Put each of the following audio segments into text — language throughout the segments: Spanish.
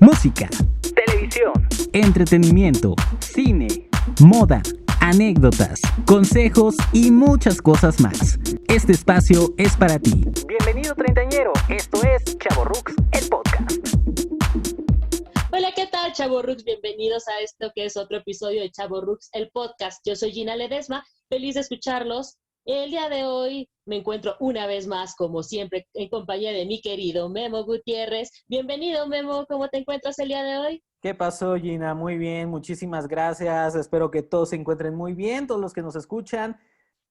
música, televisión, entretenimiento, cine, moda, anécdotas, consejos y muchas cosas más. Este espacio es para ti. Bienvenido treintañero, esto es Chavorrucs, el podcast. Hola, ¿qué tal, Chavorrucs? Bienvenidos a esto que es otro episodio de Chavorrucs, el podcast. Yo soy Gina Ledesma, feliz de escucharlos. El día de hoy me encuentro una vez más, como siempre, en compañía de mi querido Memo Gutiérrez. Bienvenido, Memo, ¿cómo te encuentras el día de hoy? ¿Qué pasó, Gina? Muy bien, muchísimas gracias. Espero que todos se encuentren muy bien, todos los que nos escuchan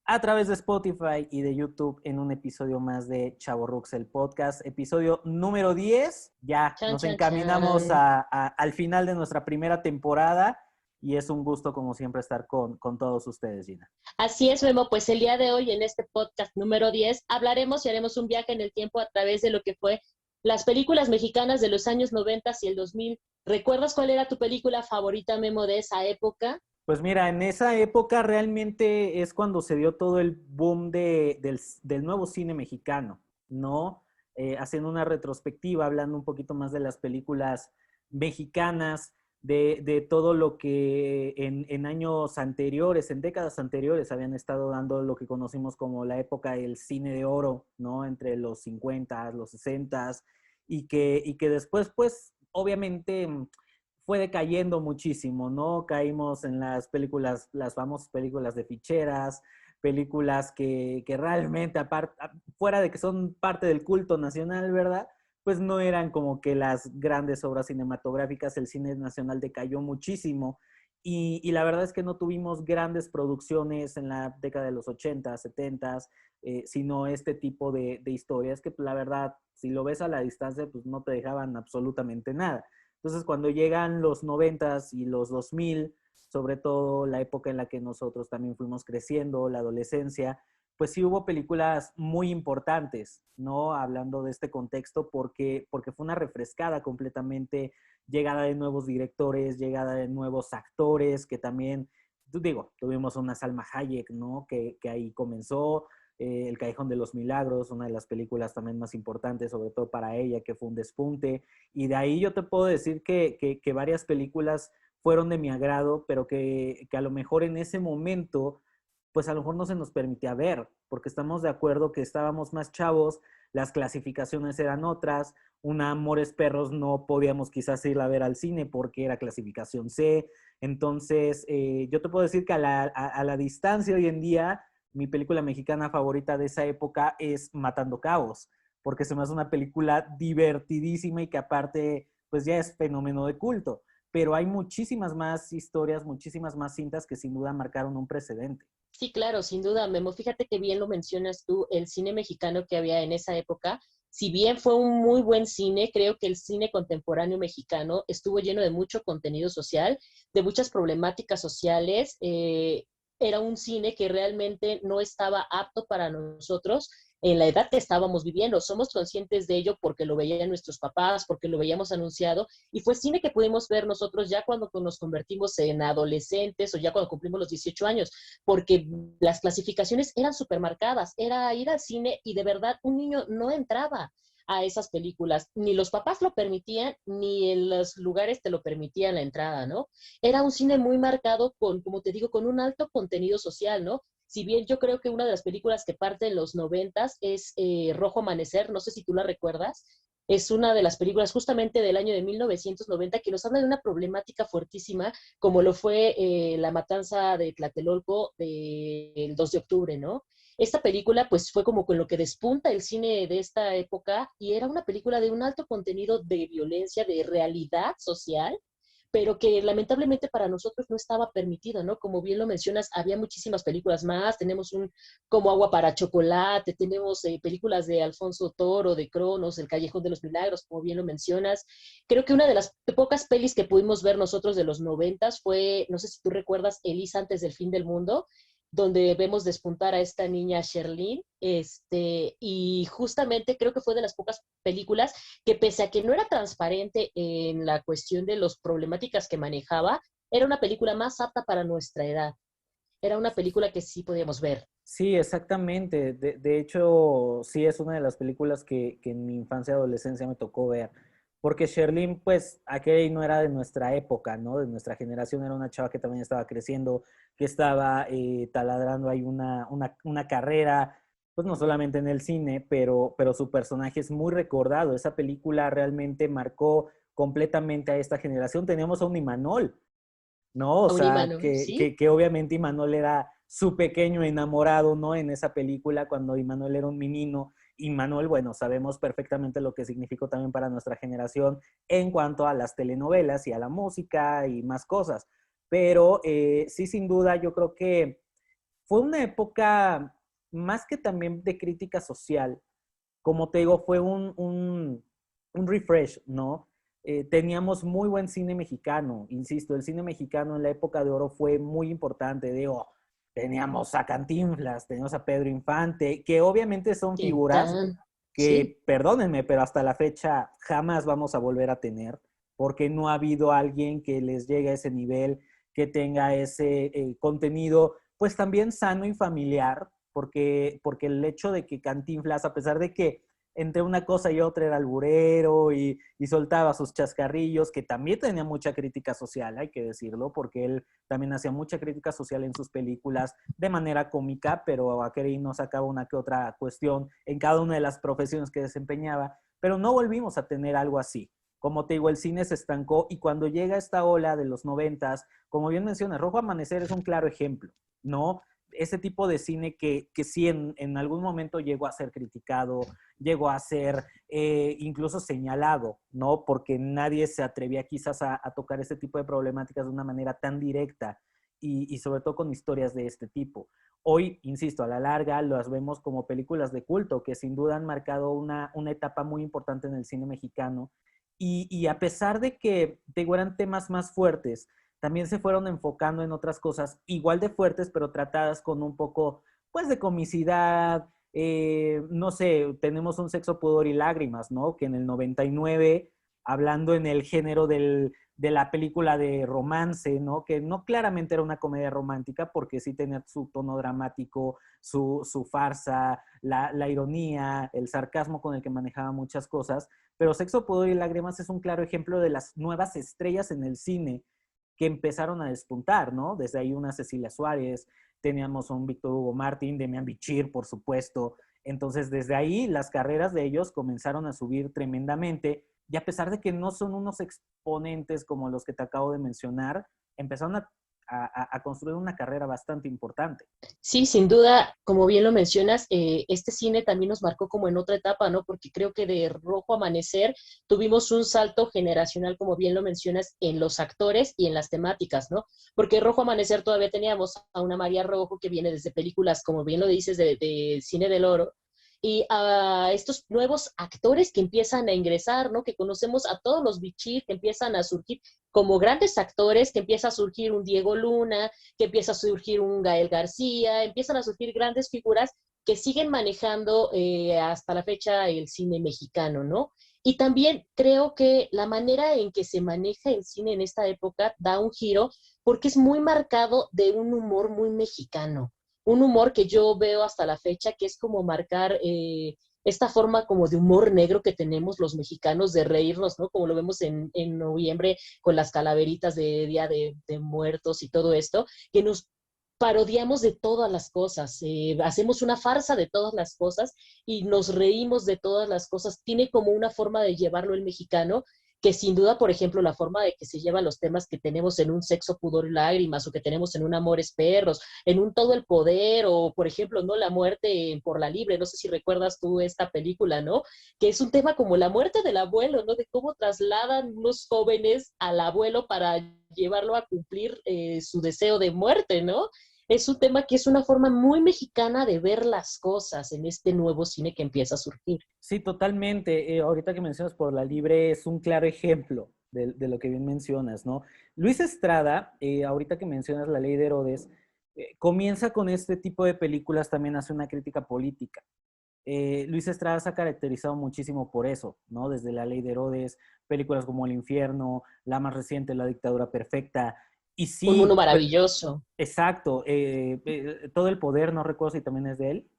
a través de Spotify y de YouTube en un episodio más de Chavorrucs, el podcast, episodio número 10. Ya nos encaminamos al final de nuestra primera temporada y es un gusto, como siempre, estar con todos ustedes, Gina. Así es, Memo, pues el día de hoy en este podcast número 10 hablaremos y haremos un viaje en el tiempo a través de lo que fue las películas mexicanas de los años 90 y el 2000. ¿Recuerdas cuál era tu película favorita, Memo, de esa época? Pues mira, en esa época realmente es cuando se dio todo el boom del nuevo cine mexicano, ¿no? Haciendo una retrospectiva, hablando un poquito más de las películas mexicanas, de todo lo que en años anteriores, en décadas anteriores, habían estado dando lo que conocimos como la época del cine de oro, ¿no? Entre los 50, los 60, y que después, pues, obviamente fue decayendo muchísimo, ¿no? Caímos en las películas, las famosas películas de ficheras, películas que realmente, fuera de que son parte del culto nacional, ¿verdad? Pues no eran como que las grandes obras cinematográficas, el cine nacional decayó muchísimo y la verdad es que no tuvimos grandes producciones en la década de los 80, 70, sino este tipo de historias que la verdad, si lo ves a la distancia, pues no te dejaban absolutamente nada. Entonces, cuando llegan los 90s y los 2000, sobre todo la época en la que nosotros también fuimos creciendo, la adolescencia, pues sí hubo películas muy importantes, ¿no? Hablando de este contexto, porque fue una refrescada completamente, llegada de nuevos directores, llegada de nuevos actores, que también, digo, tuvimos una Salma Hayek, ¿no? Que ahí comenzó, El Callejón de los Milagros, una de las películas también más importantes, sobre todo para ella, que fue un despunte. Y de ahí yo te puedo decir que varias películas fueron de mi agrado, pero que a lo mejor en ese momento, pues a lo mejor no se nos permitía ver, porque estamos de acuerdo que estábamos más chavos, las clasificaciones eran otras, una Amores Perros no podíamos quizás ir a ver al cine porque era clasificación C. Entonces, yo te puedo decir que a la distancia hoy en día, mi película mexicana favorita de esa época es Matando Cabos, porque se me hace una película divertidísima y que aparte, pues ya es fenómeno de culto. Pero hay muchísimas más historias, muchísimas más cintas que sin duda marcaron un precedente. Sí, claro, sin duda, Memo. Fíjate que bien lo mencionas tú, el cine mexicano que había en esa época, si bien fue un muy buen cine, creo que el cine contemporáneo mexicano estuvo lleno de mucho contenido social, de muchas problemáticas sociales. Era un cine que realmente no estaba apto para nosotros en la edad que estábamos viviendo. Somos conscientes de ello porque lo veían nuestros papás, porque lo veíamos anunciado, y fue cine que pudimos ver nosotros ya cuando nos convertimos en adolescentes o ya cuando cumplimos los 18 años, porque las clasificaciones eran supermarcadas, era ir al cine y de verdad un niño no entraba a esas películas, ni los papás lo permitían, ni en los lugares te lo permitían la entrada, ¿no? Era un cine muy marcado con, como te digo, con un alto contenido social, ¿no? Si bien yo creo que una de las películas que parte en los 90 es Rojo Amanecer, no sé si tú la recuerdas, es una de las películas justamente del año de 1990 que nos habla de una problemática fuertísima como lo fue la matanza de Tlatelolco del 2 de octubre, ¿no? Esta película pues fue como con lo que despunta el cine de esta época y era una película de un alto contenido de violencia, de realidad social, pero que lamentablemente para nosotros no estaba permitido, ¿no? Como bien lo mencionas, había muchísimas películas más, tenemos un como Agua para Chocolate, tenemos películas de Alfonso Toro, de Cronos, El Callejón de los Milagros, como bien lo mencionas. Creo que una de las pocas pelis que pudimos ver nosotros de los 90 fue, no sé si tú recuerdas, Elisa antes del fin del mundo, donde vemos despuntar a esta niña Sherlyn, y justamente creo que fue de las pocas películas que pese a que no era transparente en la cuestión de las problemáticas que manejaba, era una película más apta para nuestra edad. Era una película que sí podíamos ver. Sí, exactamente. De hecho, sí es una de las películas que en mi infancia y adolescencia me tocó ver. porque Sherlyn, pues, aquella no era de nuestra época, ¿no? De nuestra generación, era una chava que también estaba creciendo, que estaba taladrando ahí una carrera, pues no solamente en el cine, pero su personaje es muy recordado. Esa película realmente marcó completamente a esta generación. Teníamos a un Imanol, ¿no? O A un sea, Imanol, sí. que obviamente Imanol era su pequeño enamorado, ¿no? En esa película, cuando Imanol era un menino. Imanol, bueno, sabemos perfectamente lo que significó también para nuestra generación en cuanto a las telenovelas y a la música y más cosas. Pero sí, sin duda, yo creo que fue una época más que también de crítica social, como te digo, fue un refresh, ¿no? Teníamos muy buen cine mexicano, insisto, el cine mexicano en la época de oro fue muy importante, digo, teníamos a Cantinflas, teníamos a Pedro Infante, que obviamente son figuras Tintán, sí. que, perdónenme, pero hasta la fecha jamás vamos a volver a tener, porque no ha habido alguien que les llegue a ese nivel, que tenga ese contenido, pues también sano y familiar, porque el hecho de que Cantinflas, a pesar de que entre una cosa y otra era alburero y soltaba sus chascarrillos, que también tenía mucha crítica social, hay que decirlo, porque él también hacía mucha crítica social en sus películas de manera cómica, pero a Kerry no sacaba una que otra cuestión en cada una de las profesiones que desempeñaba, pero no volvimos a tener algo así. Como te digo, el cine se estancó y cuando llega esta ola de los 90, como bien mencionas, Rojo Amanecer es un claro ejemplo, ¿no? Ese tipo de cine que sí en algún momento llegó a ser criticado, llegó a ser incluso señalado, ¿no? Porque nadie se atrevía quizás a tocar este tipo de problemáticas de una manera tan directa y sobre todo con historias de este tipo. Hoy, insisto, a la larga las vemos como películas de culto que sin duda han marcado una etapa muy importante en el cine mexicano y a pesar de que digo, eran temas más fuertes, también se fueron enfocando en otras cosas igual de fuertes, pero tratadas con un poco, pues, de comicidad. No sé, tenemos un Sexo, Pudor y Lágrimas, ¿no? Que en el 99, hablando en el género de la película de romance, ¿no? Que no claramente era una comedia romántica, porque sí tenía su tono dramático, su farsa, la ironía, el sarcasmo con el que manejaba muchas cosas, pero Sexo, Pudor y Lágrimas es un claro ejemplo de las nuevas estrellas en el cine que empezaron a despuntar, ¿no? Desde ahí una Cecilia Suárez, teníamos a un Víctor Hugo Martín, Demian Bichir, por supuesto. Entonces, desde ahí las carreras de ellos comenzaron a subir tremendamente y a pesar de que no son unos exponentes como los que te acabo de mencionar, empezaron a construir una carrera bastante importante. Sí, sin duda, como bien lo mencionas, este cine también nos marcó como en otra etapa, ¿no? Porque creo que de Rojo Amanecer tuvimos un salto generacional, como bien lo mencionas, en los actores y en las temáticas, ¿no? Porque Rojo Amanecer todavía teníamos a una María Rojo que viene desde películas, como bien lo dices, de Cine del Oro, y a estos nuevos actores que empiezan a ingresar, ¿no? Que conocemos a todos los bichir que empiezan a surgir como grandes actores, que empieza a surgir un Diego Luna, que empieza a surgir un Gael García, empiezan a surgir grandes figuras que siguen manejando hasta la fecha el cine mexicano, ¿no? Y también creo que la manera en que se maneja el cine en esta época da un giro porque es muy marcado de un humor muy mexicano, un humor que yo veo hasta la fecha, que es como marcar esta forma como de humor negro que tenemos los mexicanos de reírnos, ¿no? Como lo vemos en noviembre con las calaveritas de Día de Muertos y todo esto, que nos parodiamos de todas las cosas, hacemos una farsa de todas las cosas y nos reímos de todas las cosas. Tiene como una forma de llevarlo el mexicano que sin duda, por ejemplo, la forma de que se llevan los temas que tenemos en un Sexo, Pudor y Lágrimas o que tenemos en un Amores Perros, en un Todo el Poder o, por ejemplo, ¿no? La muerte por la libre, no sé si recuerdas tú esta película, ¿no? Que es un tema como la muerte del abuelo, ¿no? De cómo trasladan unos jóvenes al abuelo para llevarlo a cumplir su deseo de muerte, ¿no? Es un tema que es una forma muy mexicana de ver las cosas en este nuevo cine que empieza a surgir. Sí, totalmente. Ahorita que mencionas por la libre es un claro ejemplo de lo que bien mencionas, ¿no? Luis Estrada, ahorita que mencionas La Ley de Herodes, comienza con este tipo de películas, también hace una crítica política. Luis Estrada se ha caracterizado muchísimo por eso, ¿no? Desde La Ley de Herodes, películas como El Infierno, la más reciente, La Dictadura Perfecta. Y Un mundo sí, maravilloso. exacto, Todo el Poder, no recuerdo si también es de él.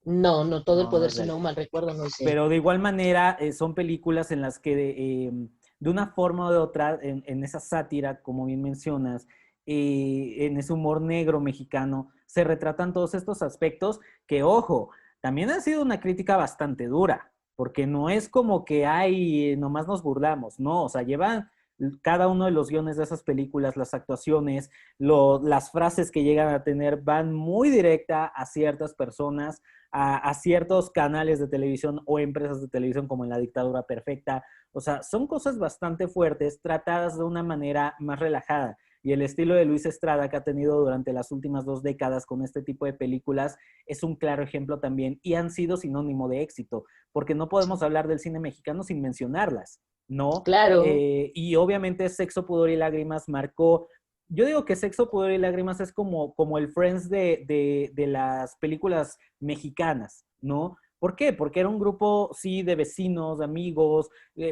No, no, todo el No, no poder, es de si él. no mal recuerdo, no sé. Pero de igual manera son películas en las que de una forma o de otra, en esa sátira, como bien mencionas, en ese humor negro mexicano, se retratan todos estos aspectos que, ojo, también ha sido una crítica bastante dura, porque no es como que hay, nomás nos burlamos, no, o sea, llevan cada uno de los guiones de esas películas, las actuaciones, las frases que llegan a tener van muy directa a ciertas personas, a ciertos canales de televisión o empresas de televisión como en La Dictadura Perfecta. O sea, son cosas bastante fuertes tratadas de una manera más relajada. Y el estilo de Luis Estrada que ha tenido durante las últimas 2 décadas con este tipo de películas es un claro ejemplo también y han sido sinónimo de éxito, porque no podemos hablar del cine mexicano sin mencionarlas, ¿no? Claro, Y obviamente Sexo, Pudor y Lágrimas marcó. Yo digo que Sexo, Pudor y Lágrimas es como el Friends de las películas mexicanas, ¿no? ¿Por qué? Porque era un grupo, sí, de vecinos, de amigos,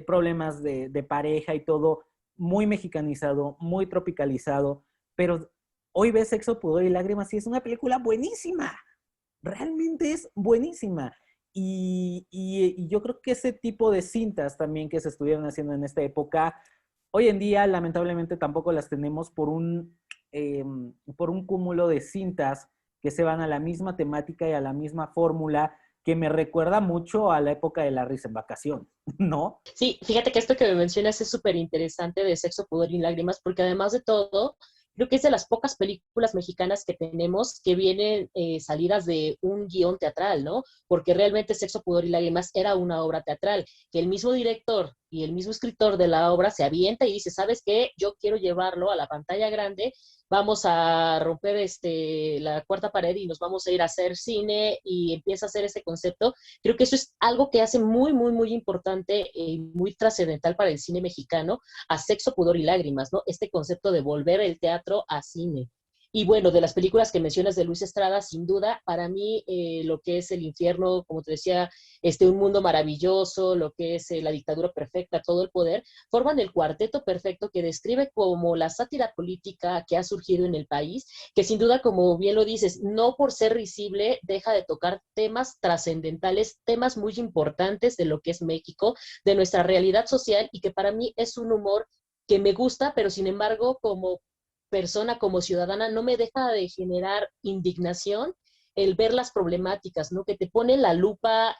problemas de pareja y todo, muy mexicanizado, muy tropicalizado, pero hoy ves Sexo, Pudor y Lágrimas y es una película buenísima, realmente es buenísima. Y yo creo que ese tipo de cintas también que se estuvieron haciendo en esta época, hoy en día lamentablemente tampoco las tenemos por un cúmulo de cintas que se van a la misma temática y a la misma fórmula que me recuerda mucho a la época de la risa en vacaciones, ¿no? sí, fíjate que esto que me mencionas es súper interesante de Sexo, Pudor y Lágrimas, porque además de todo, creo que es de las pocas películas mexicanas que tenemos que vienen salidas de un guión teatral, ¿no? Porque realmente Sexo, Pudor y Lágrimas era una obra teatral, que el mismo director y el mismo escritor de la obra se avienta y dice, ¿sabes qué? Yo quiero llevarlo a la pantalla grande, vamos a romper la cuarta pared y nos vamos a ir a hacer cine y empieza a hacer ese concepto. Creo que eso es algo que hace muy, muy, muy importante y muy trascendental para el cine mexicano, a Sexo, Pudor y Lágrimas, ¿no? Este concepto de volver el teatro a cine. Y bueno, de las películas que mencionas de Luis Estrada, sin duda, para mí lo que es El Infierno, como te decía, Un Mundo Maravilloso, lo que es La Dictadura Perfecta, Todo el Poder, forman el cuarteto perfecto que describe como la sátira política que ha surgido en el país, que sin duda, como bien lo dices, no por ser risible, deja de tocar temas trascendentales, temas muy importantes de lo que es México, de nuestra realidad social, y que para mí es un humor que me gusta, pero sin embargo, como persona, como ciudadana, no me deja de generar indignación el ver las problemáticas, ¿no? Que te pone la lupa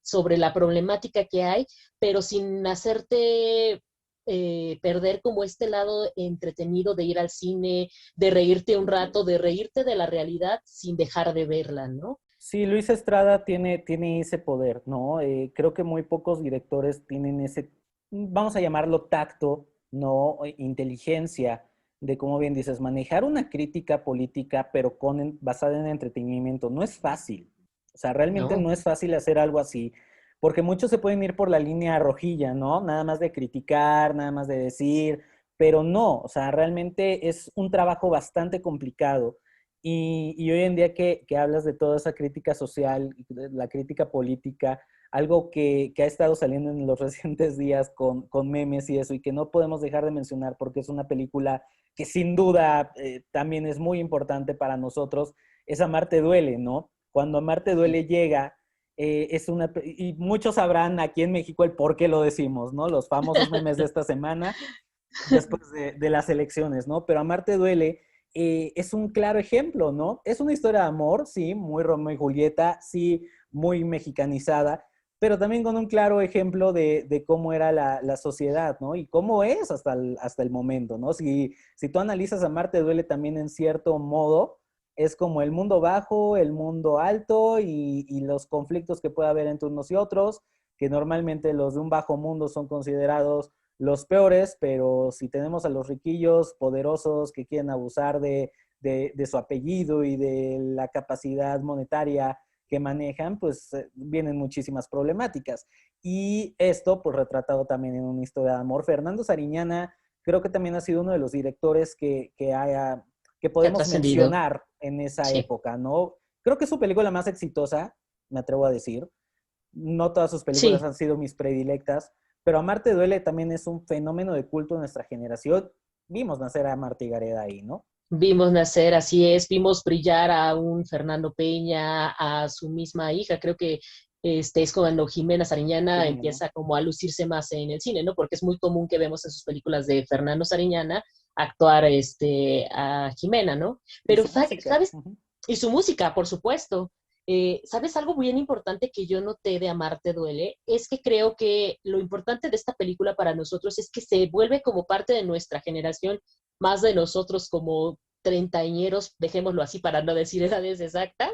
sobre la problemática que hay, pero sin hacerte perder como este lado entretenido de ir al cine, de reírte un rato, de reírte de la realidad sin dejar de verla, ¿no? Sí, Luis Estrada tiene ese poder, ¿no? Creo que muy pocos directores tienen ese, vamos a llamarlo tacto, ¿no? Inteligencia de, como bien dices, manejar una crítica política, pero basada en entretenimiento. No es fácil. O sea, realmente No, no es fácil hacer algo así, porque muchos se pueden ir por la línea rojilla, ¿no? Nada más de criticar, nada más de decir, pero no, o sea, realmente es un trabajo bastante complicado y hoy en día que hablas de toda esa crítica social, la crítica política, algo que ha estado saliendo en los recientes días con memes y eso, y que no podemos dejar de mencionar porque es una película que sin duda también es muy importante para nosotros, es Amarte Duele, ¿no? Cuando Amarte Duele llega, y muchos sabrán aquí en México el por qué lo decimos, ¿no? Los famosos memes de esta semana, después de las elecciones, ¿no? Pero Amarte Duele es un claro ejemplo, ¿no? Es una historia de amor, sí, muy Romeo y Julieta, sí, muy mexicanizada, pero también con un claro ejemplo de cómo era la sociedad, ¿no? Y cómo es hasta el momento, ¿no? Si tú analizas Amarte Duele también en cierto modo, es como el mundo bajo, el mundo alto y los conflictos que puede haber entre unos y otros, que normalmente los de un bajo mundo son considerados los peores, pero si tenemos a los riquillos poderosos que quieren abusar de su apellido y de la capacidad monetaria que manejan, pues vienen muchísimas problemáticas. Y esto, pues retratado también en una historia de amor. Fernando Sariñana creo que también ha sido uno de los directores que que ha podemos trascendido. mencionar en esa Sí, época, ¿no? Creo que es su película más exitosa, me atrevo a decir. No todas sus películas sí, han sido mis predilectas, pero Amarte Duele también es un fenómeno de culto de nuestra generación. Vimos nacer a Marta y Gareda ahí, ¿no? Vimos nacer, así es, vimos brillar a un Fernando Peña, a su misma hija, creo que es cuando Jimena Sariñana Jimena. empieza como a lucirse más en el cine, ¿no? Porque es muy común que vemos en sus películas de Fernando Sariñana actuar a Jimena, ¿no? Y Pero, su música. ¿sabes? Ujú. Y su música, por supuesto. ¿Sabes algo bien importante que yo noté de Amarte Duele? Es que creo que lo importante de esta película para nosotros es que se vuelve como parte de nuestra generación, más de nosotros como treintañeros, dejémoslo así para no decir edades exactas,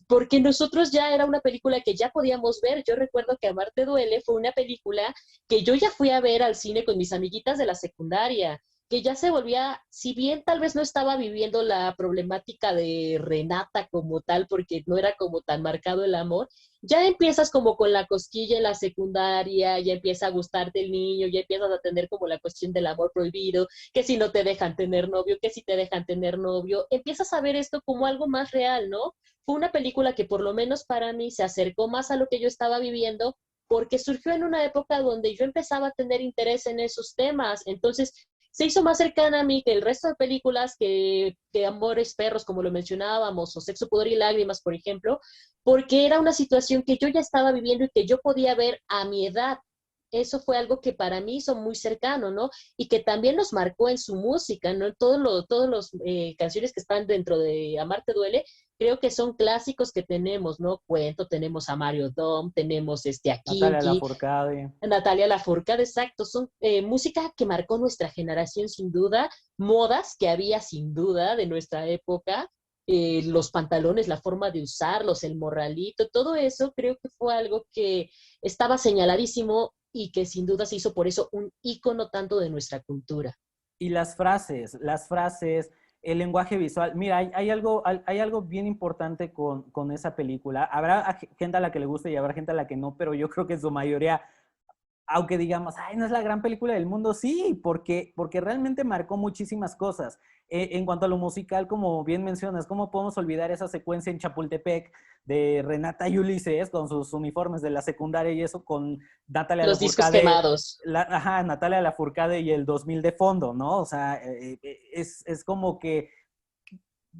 porque nosotros ya era una película que ya podíamos ver. Yo recuerdo que Amarte Duele fue una película que yo ya fui a ver al cine con mis amiguitas de la secundaria, que ya se volvía, si bien tal vez no estaba viviendo la problemática de Renata como tal, porque no era como tan marcado el amor, ya empiezas como con la cosquilla en la secundaria, ya empieza a gustarte el niño, ya empiezas a tener como la cuestión del amor prohibido, que si no te dejan tener novio, que si te dejan tener novio, empiezas a ver esto como algo más real, ¿no? Fue una película que por lo menos para mí se acercó más a lo que yo estaba viviendo, porque surgió en una época donde yo empezaba a tener interés en esos temas. Entonces, se hizo más cercana a mí que el resto de películas que Amores Perros, como lo mencionábamos, o Sexo, Pudor y Lágrimas, por ejemplo, porque era una situación que yo ya estaba viviendo y que yo podía ver a mi edad. Eso fue algo que para mí hizo muy cercano, ¿no? Y que también nos marcó en su música, ¿no? Todos los canciones que están dentro de Amarte Duele, creo que son clásicos que tenemos, ¿no? Cuento, tenemos a Mario Dom, tenemos a Natalia Kinky, Lafourcade. Natalia Lafourcade, exacto, son música que marcó nuestra generación sin duda, modas que había sin duda de nuestra época, los pantalones, la forma de usarlos, el morralito, todo eso creo que fue algo que estaba señaladísimo y que sin duda se hizo por eso un ícono tanto de nuestra cultura. Y las frases, el lenguaje visual. Mira, hay algo bien importante con esa película. Habrá gente a la que le guste y habrá gente a la que no, pero yo creo que en su mayoría, aunque digamos, ay, no es la gran película del mundo, sí, porque realmente marcó muchísimas cosas. En cuanto a lo musical, como bien mencionas, ¿cómo podemos olvidar esa secuencia en Chapultepec de Renata y Ulises con sus uniformes de la secundaria y eso con Natalia Los discos Lafourcade, quemados. ajá, Natalia Lafourcade y el 2000 de fondo, ¿no? O sea, es como que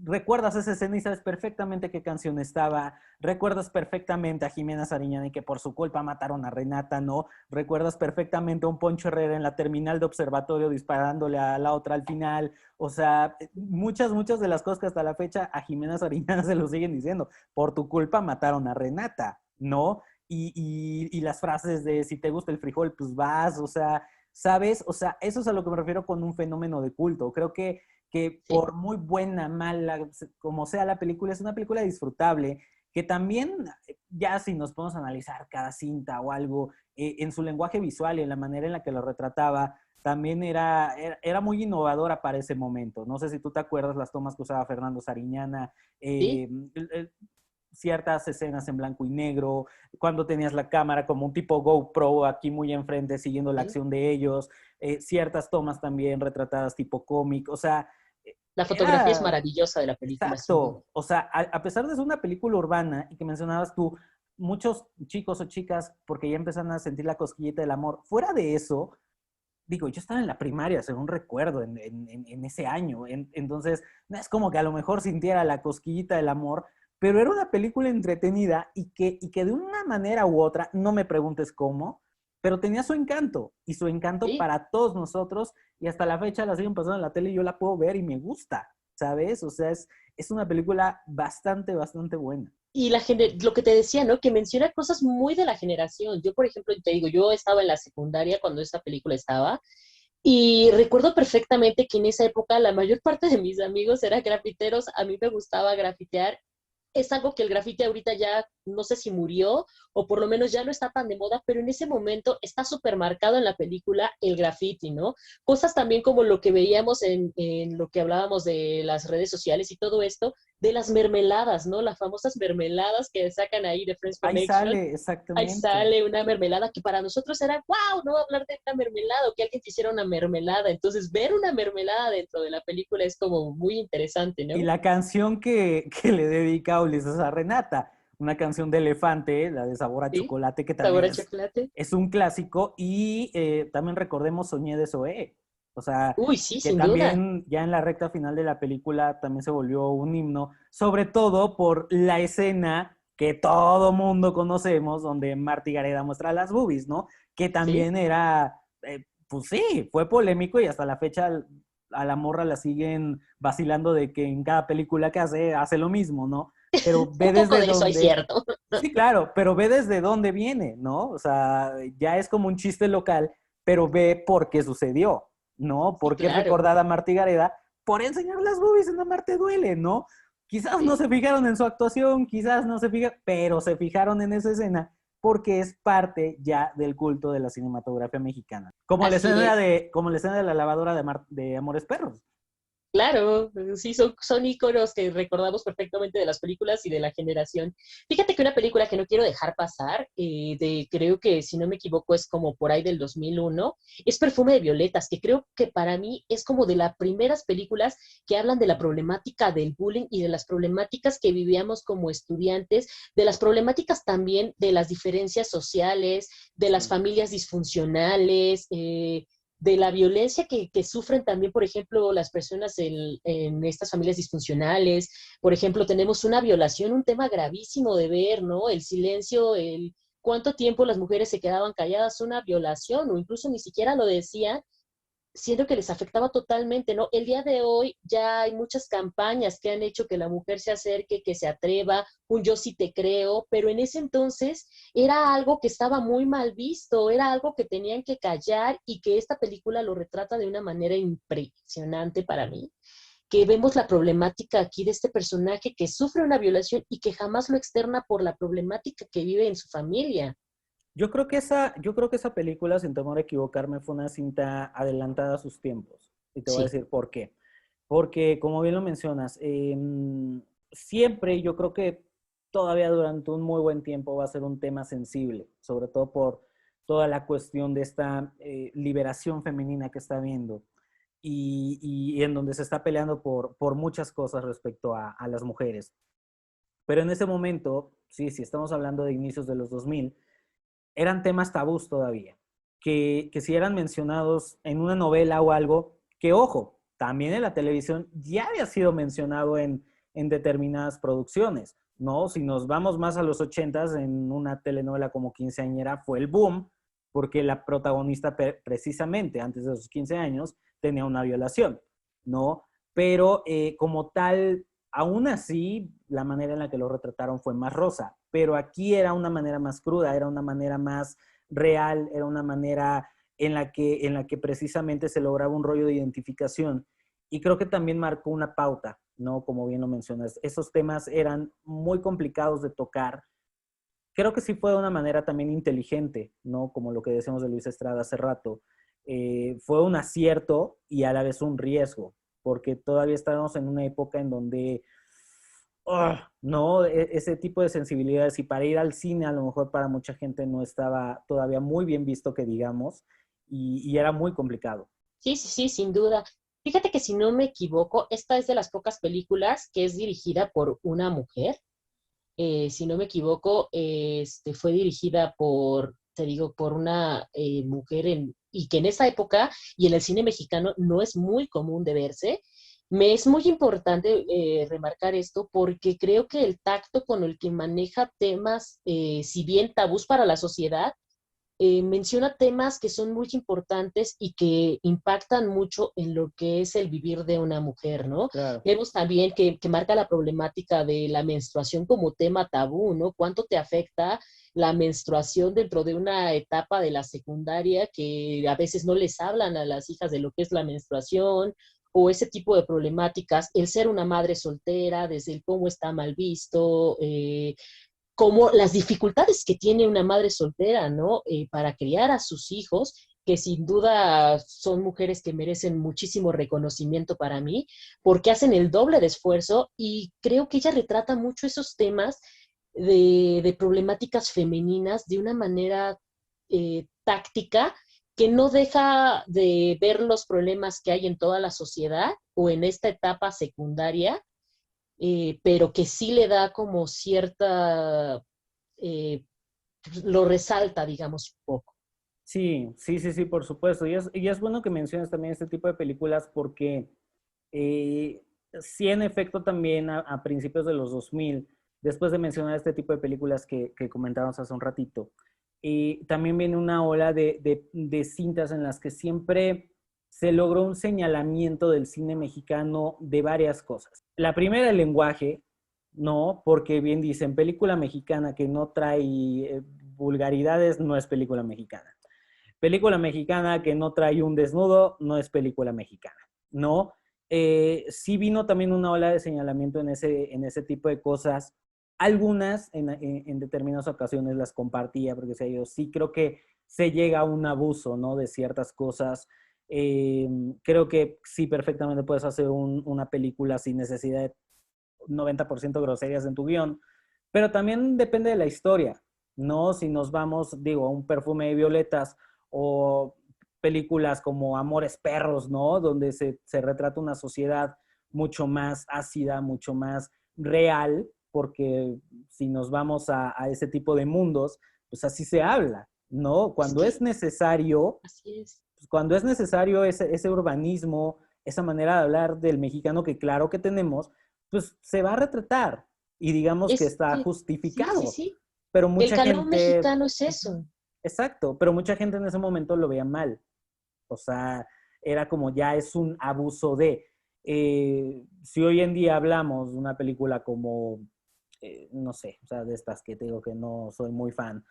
recuerdas esa escena y sabes perfectamente qué canción estaba, recuerdas perfectamente a Jimena Sariñana y que por su culpa mataron a Renata, ¿no? Recuerdas perfectamente a un Poncho Herrera en la terminal de observatorio disparándole a la otra al final, o sea, muchas de las cosas que hasta la fecha a Jimena Sariñana se lo siguen diciendo, por tu culpa mataron a Renata, ¿no? Y las frases de si te gusta el frijol, pues vas, o sea, ¿sabes? O sea, eso es a lo que me refiero con un fenómeno de culto. Creo que Sí. por muy buena, mala, como sea la película, es una película disfrutable, que también, ya si nos podemos analizar cada cinta o algo, en su lenguaje visual y en la manera en la que lo retrataba, también era muy innovadora para ese momento. No sé si tú te acuerdas las tomas que usaba Fernando Sariñana, ¿Sí? eh, ciertas escenas en blanco y negro, cuando tenías la cámara como un tipo GoPro aquí muy enfrente siguiendo la ¿Sí? acción de ellos, ciertas tomas también retratadas tipo cómic, o sea, La fotografía es era maravillosa de la película, sin duda. exacto. O sea, a pesar de ser una película urbana y que mencionabas tú, muchos chicos o chicas, porque ya empezaron a sentir la cosquillita del amor, fuera de eso, digo, yo estaba en la primaria, según recuerdo, en ese año. Entonces, no es como que a lo mejor sintiera la cosquillita del amor, pero era una película entretenida y que de una manera u otra, no me preguntes cómo, pero tenía su encanto y su encanto Sí. para todos nosotros y hasta la fecha la siguen pasando en la tele y yo la puedo ver y me gusta, ¿sabes? O sea, es una película bastante buena. Y lo que te decía, ¿no? Que menciona cosas muy de la generación. Yo, por ejemplo, te digo, yo estaba en la secundaria cuando esta película estaba y recuerdo perfectamente que en esa época la mayor parte de mis amigos eran grafiteros. A mí me gustaba grafitear. Es algo que el graffiti ahorita ya no sé si murió o por lo menos ya no está tan de moda, pero en ese momento está súper marcado en la película el graffiti, ¿no? Cosas también como lo que veíamos en lo que hablábamos de las redes sociales y todo esto, de las mermeladas, ¿no? Las famosas mermeladas que sacan ahí de Friends Ahí Connection. sale, Ahí exactamente. sale una mermelada que para nosotros era, wow, no hablar de una mermelada o que alguien te hiciera una mermelada. Entonces, ver una mermelada dentro de la película es como muy interesante, Y ¿no? la canción que le dedica Ulises a Renata, una canción de Elefante, la de Sabor a Sí, Chocolate, que sabor también a chocolate. es un clásico. Y también recordemos Soñé de Zoé. O sea, Uy, sí, que sin duda. también ya en la recta final de la película también se volvió un himno, sobre todo por la escena que todo mundo conocemos, donde Marty Gareda muestra las boobies, ¿no? Que Sí, también era, pues sí, fue polémico y hasta la fecha a la morra la siguen vacilando de que en cada película que hace lo mismo, ¿no? Pero ve un poco desde de eso es dónde, cierto. sí, claro, pero ve desde dónde viene, ¿no? O sea, ya es como un chiste local, pero ve por qué sucedió, ¿no? Sí, Porque es claro. recordada Martí Gareda por enseñar las boobies en Amarte Duele, ¿no? Quizás no Sí, se fijaron en su actuación, quizás no se fijaron, pero se fijaron en esa escena porque es parte ya del culto de la cinematografía mexicana. así es. Como la escena de la lavadora de Amores Perros. Claro, sí, son íconos que recordamos perfectamente de las películas y de la generación. Fíjate que una película que no quiero dejar pasar, creo que si no me equivoco es como por ahí del 2001, es Perfume de Violetas, que creo que para mí es como de las primeras películas que hablan de la problemática del bullying y de las problemáticas que vivíamos como estudiantes, de las problemáticas también de las diferencias sociales, de las Sí. familias disfuncionales, de la violencia que sufren también, por ejemplo, las personas en estas familias disfuncionales. Por ejemplo, tenemos una violación, un tema gravísimo de ver, ¿no? El silencio, el cuánto tiempo las mujeres se quedaban calladas, una violación, o incluso ni siquiera lo decían, siento que les afectaba totalmente, ¿no? El día de hoy ya hay muchas campañas que han hecho que la mujer se acerque, que se atreva, un yo sí te creo, pero en ese entonces era algo que estaba muy mal visto, era algo que tenían que callar y que esta película lo retrata de una manera impresionante para mí, que vemos la problemática aquí de este personaje que sufre una violación y que jamás lo externa por la problemática que vive en su familia. Yo creo que esa película, sin temor a equivocarme, fue una cinta adelantada a sus tiempos. Y te voy a Sí, decir por qué. Porque, como bien lo mencionas, siempre yo creo que todavía durante un muy buen tiempo va a ser un tema sensible, sobre todo por toda la cuestión de esta liberación femenina que está habiendo y en donde se está peleando por muchas cosas respecto a las mujeres. Pero en ese momento, sí, si estamos hablando de inicios de los 2000, eran temas tabús todavía, que si eran mencionados en una novela o algo, que ojo, también en la televisión ya había sido mencionado en determinadas producciones, ¿no? Si nos vamos más a los 80s, en una telenovela como Quinceañera fue el boom, porque la protagonista precisamente antes de sus 15 años tenía una violación, ¿no? Pero como tal, aún así, la manera en la que lo retrataron fue más rosa, pero aquí era una manera más cruda, era una manera más real, era una manera en la que precisamente se lograba un rollo de identificación. Y creo que también marcó una pauta, ¿no? Como bien lo mencionas. Esos temas eran muy complicados de tocar. Creo que sí fue de una manera también inteligente, ¿no? Como lo que decíamos de Luis Estrada hace rato. Fue un acierto y a la vez un riesgo, porque todavía estábamos en una época en donde no, ese tipo de sensibilidades y para ir al cine a lo mejor para mucha gente no estaba todavía muy bien visto que digamos y era muy complicado. sí, sí, sí, sin duda. Fíjate que si no me equivoco, esta es de las pocas películas que es dirigida por una mujer. Si no me equivoco, fue dirigida por, te digo, por una mujer y que en esa época y en el cine mexicano no es muy común de verse. Me es muy importante remarcar esto porque creo que el tacto con el que maneja temas, si bien tabús para la sociedad, menciona temas que son muy importantes y que impactan mucho en lo que es el vivir de una mujer, ¿no? Claro. Vemos también que marca la problemática de la menstruación como tema tabú, ¿no? ¿Cuánto te afecta la menstruación dentro de una etapa de la secundaria que a veces no les hablan a las hijas de lo que es la menstruación? O ese tipo de problemáticas, el ser una madre soltera, desde el cómo está mal visto, como las dificultades que tiene una madre soltera, ¿no? Para criar a sus hijos, que sin duda son mujeres que merecen muchísimo reconocimiento para mí, porque hacen el doble de esfuerzo y creo que ella retrata mucho esos temas de problemáticas femeninas de una manera táctica que no deja de ver los problemas que hay en toda la sociedad o en esta etapa secundaria, pero que sí le da como cierta, eh, lo resalta, digamos, un poco. Sí, por supuesto. Y es bueno que menciones también este tipo de películas porque eh, sí, en efecto, también a principios de los 2000, después de mencionar este tipo de películas que comentábamos hace un ratito, también viene una ola de cintas en las que siempre se logró un señalamiento del cine mexicano de varias cosas. La primera, el lenguaje, ¿no? Porque bien dicen, película mexicana que no trae vulgaridades no es película mexicana. Película mexicana que no trae un desnudo no es película mexicana, ¿no? Sí vino también una ola de señalamiento en ese tipo de cosas. Algunas en determinadas ocasiones las compartía, porque decía yo, sí creo que se llega a un abuso, ¿no? De ciertas cosas. Creo que sí perfectamente puedes hacer una película sin necesidad de 90% groserías en tu guión, pero también depende de la historia, ¿no? Si nos vamos, digo, a un perfume de violetas o películas como Amores Perros, ¿no? Donde se retrata una sociedad mucho más ácida, mucho más real, porque si nos vamos a ese tipo de mundos, pues así se habla, ¿no? Es Cuando es que necesario, así es. pues cuando es necesario ese urbanismo, esa manera de hablar del mexicano que claro que tenemos, pues se va a retratar y digamos que Es está que sí, sí, justificado. sí. Pero El mucha calor gente, mexicano es ujú, eso. exacto, pero mucha gente en ese momento lo veía mal. O sea, era como ya es un abuso de. Si hoy en día hablamos de una película como, no sé, o sea, de estas que te digo que no soy muy fan,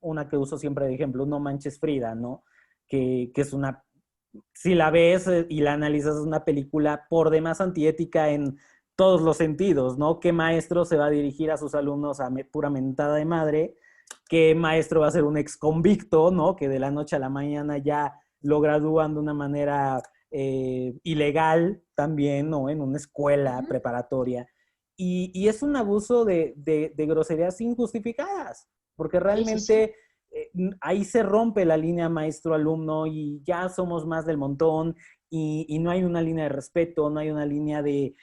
una que uso siempre de ejemplo, No Manches Frida, ¿no? Que es una, si la ves y la analizas, es una película por demás antiética en todos los sentidos, ¿no? ¿Qué maestro se va a dirigir a sus alumnos a pura mentada de madre? ¿Qué maestro va a ser un ex convicto, ¿no? Que de la noche a la mañana ya lo gradúan de una manera ilegal también, ¿no? En una escuela Ujú. preparatoria. Y es un abuso de groserías injustificadas, porque Sí, sí, sí. realmente ahí se rompe la línea maestro-alumno y ya somos más del montón y no hay una línea de respeto, no hay una línea de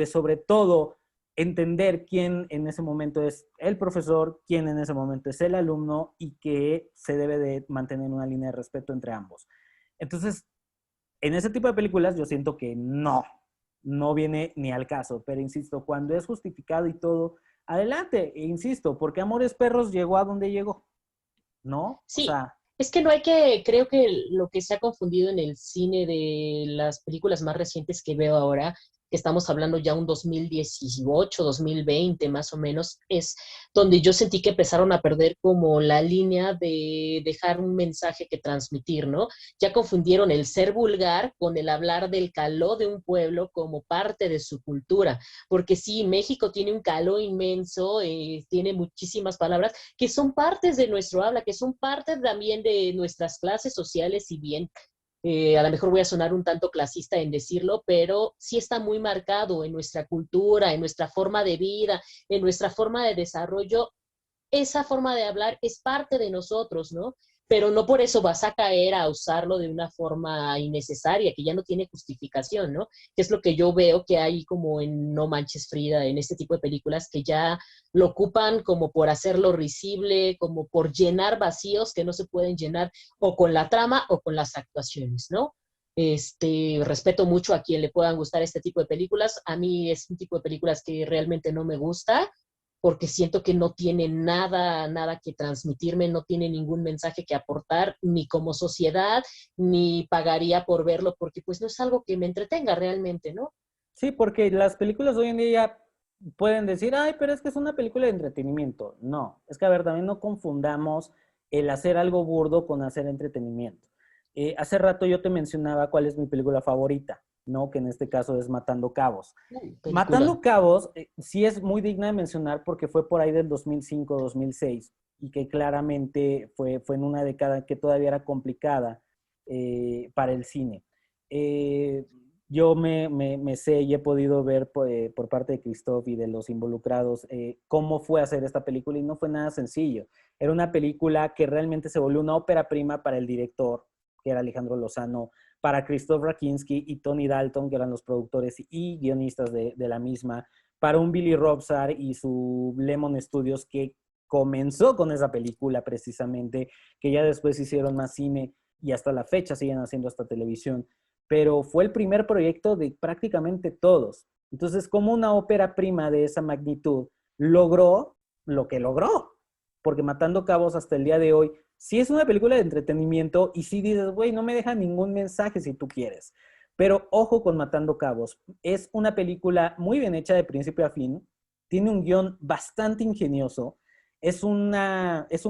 sobre todo entender quién en ese momento es el profesor, quién en ese momento es el alumno y que se debe de mantener una línea de respeto entre ambos. Entonces, en ese tipo de películas yo siento que no viene ni al caso, pero insisto, cuando es justificado y todo, adelante, e insisto, porque Amores Perros llegó a donde llegó, ¿no? O Sí, sea, es que no hay que, creo que lo que se ha confundido en el cine de las películas más recientes que veo ahora, que estamos hablando ya un 2018, 2020 más o menos, es donde yo sentí que empezaron a perder como la línea de dejar un mensaje que transmitir, ¿no? Ya confundieron el ser vulgar con el hablar del caló de un pueblo como parte de su cultura, porque sí, México tiene un caló inmenso, tiene muchísimas palabras que son partes de nuestro habla, que son parte también de nuestras clases sociales, si bien a lo mejor voy a sonar un tanto clasista en decirlo, pero sí está muy marcado en nuestra cultura, en nuestra forma de vida, en nuestra forma de desarrollo. Esa forma de hablar es parte de nosotros, ¿no? Pero no por eso vas a caer a usarlo de una forma innecesaria, que ya no tiene justificación, ¿no? Que es lo que yo veo que hay como en No Manches Frida, en este tipo de películas, que ya lo ocupan como por hacerlo risible, como por llenar vacíos que no se pueden llenar o con la trama o con las actuaciones, ¿no? Respeto mucho a quien le puedan gustar este tipo de películas. A mí es un tipo de películas que realmente no me gusta porque siento que no tiene nada, nada que transmitirme, no tiene ningún mensaje que aportar, ni como sociedad, ni pagaría por verlo, porque pues no es algo que me entretenga realmente, ¿no? sí, porque las películas hoy en día ya pueden decir, ay, pero es que es una película de entretenimiento. No, es que a ver, también no confundamos el hacer algo burdo con hacer entretenimiento. Hace rato yo te mencionaba cuál es mi película favorita, ¿no? Que en este caso es Matando Cabos. Película. Matando Cabos sí es muy digna de mencionar porque fue por ahí del 2005-2006 y que claramente fue en una década que todavía era complicada para el cine. Eh, yo me sé y he podido ver por parte de Christoph y de los involucrados cómo fue hacer esta película y no fue nada sencillo. Era una película que realmente se volvió una ópera prima para el director, que era Alejandro Lozano, para Christoph Rakinski y Tony Dalton, que eran los productores y guionistas de la misma, para un Billy Robsar y su Lemon Studios, que comenzó con esa película precisamente, que ya después hicieron más cine y hasta la fecha siguen haciendo hasta televisión, pero fue el primer proyecto de prácticamente todos. Entonces, como una ópera prima de esa magnitud logró lo que logró, porque Matando Cabos hasta el día de hoy sí es una película de entretenimiento y sí dices, güey, no me deja ningún mensaje si tú quieres. Pero ojo con Matando Cabos, es una película muy bien hecha de principio a fin, tiene un guión bastante ingenioso, es un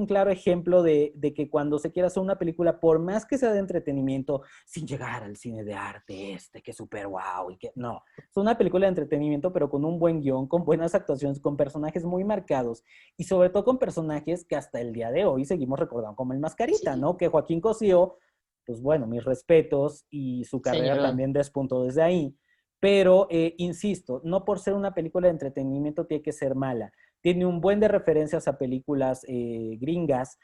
claro ejemplo de que cuando se quiere hacer una película, por más que sea de entretenimiento, sin llegar al cine de arte que es súper wow, y que no, es una película de entretenimiento, pero con un buen guión, con buenas actuaciones, con personajes muy marcados, y sobre todo con personajes que hasta el día de hoy seguimos recordando como el Mascarita, Sí. ¿no? Que Joaquín Cosío, pues bueno, mis respetos, y su carrera Señorón. también despuntó desde ahí, pero insisto, no por ser una película de entretenimiento tiene que ser mala. Tiene un buen de referencias a películas gringas.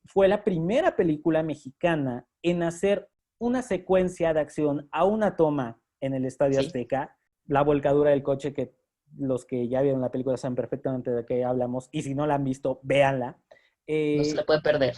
Fue la primera película mexicana en hacer una secuencia de acción a una toma en el Estadio Sí, Azteca. La volcadura del coche, que los que ya vieron la película saben perfectamente de qué hablamos, y si no la han visto, véanla. no se la Eh, puede perder.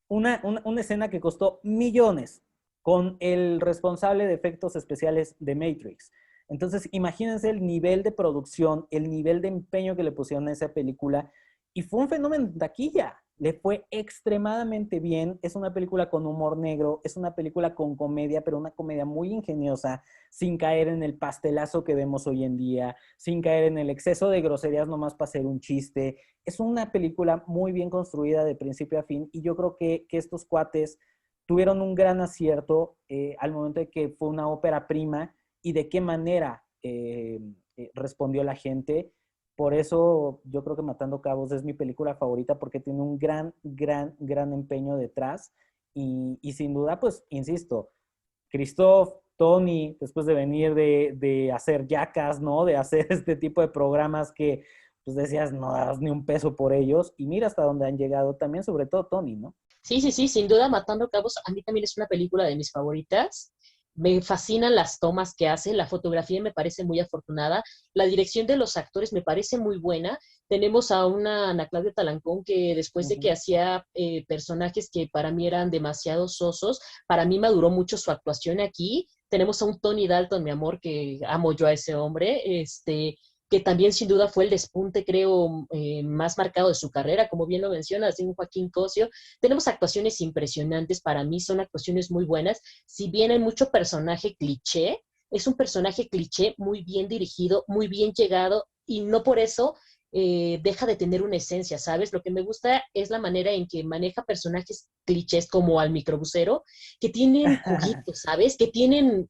una escena que costó millones con el responsable de efectos especiales de Matrix. Entonces, imagínense el nivel de producción, el nivel de empeño que le pusieron a esa película, y fue un fenómeno de taquilla. Le fue extremadamente bien. Es una película con humor negro, es una película con comedia, pero una comedia muy ingeniosa, sin caer en el pastelazo que vemos hoy en día, sin caer en el exceso de groserías nomás para hacer un chiste. Es una película muy bien construida de principio a fin, y yo creo que estos cuates tuvieron un gran acierto al momento de que fue una ópera prima y de qué manera respondió la gente. Por eso yo creo que Matando Cabos es mi película favorita, porque tiene un gran empeño detrás. Y sin duda, pues, insisto, Christoph, Tony, después de venir de hacer Jackass, ¿no? De hacer este tipo de programas que, pues, decías, no das ni un peso por ellos. Y mira hasta dónde han llegado también, sobre todo Tony, ¿no? Sí, sí, sí, sin duda, Matando Cabos, a mí también es una película de mis favoritas. Me fascinan las tomas que hace, la fotografía me parece muy afortunada, la dirección de los actores me parece muy buena. Tenemos a una Ana Claudia Talancón que después de que Ujú. hacía personajes que para mí eran demasiado sosos, para mí maduró mucho su actuación aquí. Tenemos a un Tony Dalton, mi amor, que amo yo a ese hombre, que también sin duda fue el despunte, creo, más marcado de su carrera, como bien lo mencionas, un Joaquín Cosio. Tenemos actuaciones impresionantes, para mí son actuaciones muy buenas, si bien hay mucho personaje cliché, es un personaje cliché muy bien dirigido, muy bien llegado, y no por eso deja de tener una esencia, ¿sabes? Lo que me gusta es la manera en que maneja personajes clichés como al microbusero, que tienen juguitos, ¿sabes? Que tienen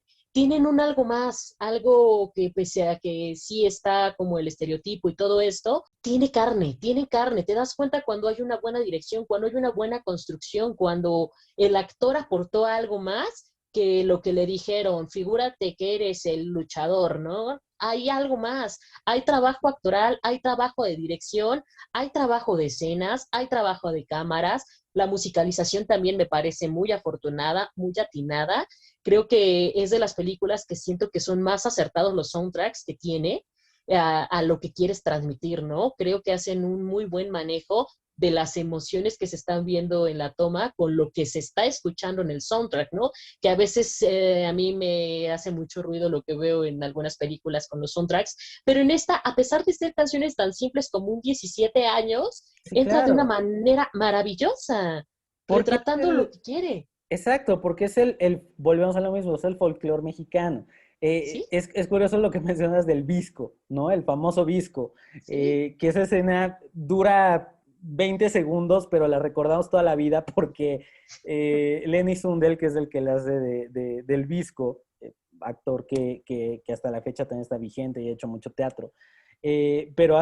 un algo más, algo que pese a que sí está como el estereotipo y todo esto, tiene carne, te das cuenta cuando hay una buena dirección, cuando hay una buena construcción, cuando el actor aportó algo más que lo que le dijeron, figúrate que eres el luchador, ¿no? Hay algo más, hay trabajo actoral, hay trabajo de dirección, hay trabajo de escenas, hay trabajo de cámaras, la musicalización también me parece muy afortunada, muy atinada. Creo que es de las películas que siento que son más acertados los soundtracks que tiene a lo que quieres transmitir, ¿no? Creo que hacen un muy buen manejo de las emociones que se están viendo en la toma con lo que se está escuchando en el soundtrack, ¿no? Que a veces a mí me hace mucho ruido lo que veo en algunas películas con los soundtracks, pero en esta, a pesar de ser canciones tan simples como un 17 años, Sí, entra de una claro. manera maravillosa, Porque es retratando lo que quiere, exacto, porque es volvemos a lo mismo, es el folclore mexicano. ¿sí? Es curioso lo que mencionas del visco, ¿no? El famoso visco, Sí, que esa escena dura 20 segundos, pero la recordamos toda la vida porque Lenny Sundel, que es el que le hace del visco, actor que hasta la fecha también está vigente y ha hecho mucho teatro, pero